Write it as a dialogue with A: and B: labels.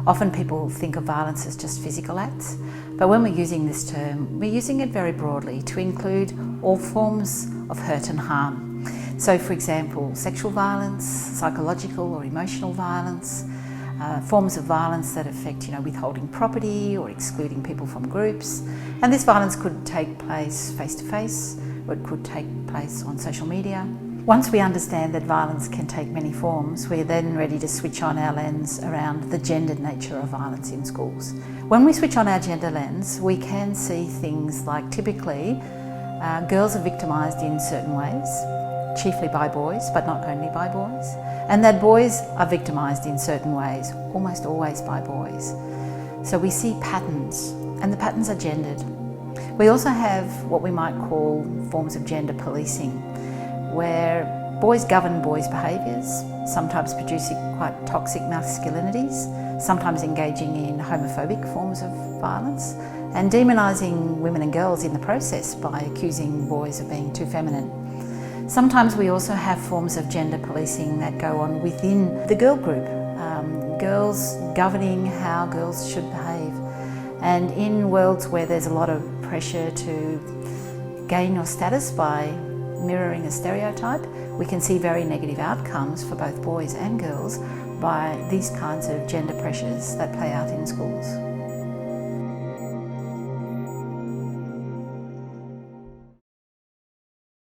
A: Often people think of violence as just physical acts, but when we're using this term, we're using it very broadly to include all forms of hurt and harm. So for example, sexual violence, psychological or emotional violence, forms of violence that affect, withholding property or excluding people from groups. And this violence could take place face-to-face, or it could take place on social media. Once we understand that violence can take many forms, we're then ready to switch on our lens around the gendered nature of violence in schools. When we switch on our gender lens, we can see things like typically girls are victimised in certain ways, chiefly by boys, but not only by boys, and that boys are victimised in certain ways, almost always by boys. So we see patterns, and the patterns are gendered. We also have what we might call forms of gender policing, where boys govern boys' behaviours, sometimes producing quite toxic masculinities, sometimes engaging in homophobic forms of violence, and demonising women and girls in the process by accusing boys of being too feminine. Sometimes we also have forms of gender policing that go on within the girl group, girls governing how girls should behave. And in worlds where there's a lot of pressure to gain your status by mirroring a stereotype, we can see very negative outcomes for both boys and girls by these kinds of gender pressures that play out in schools.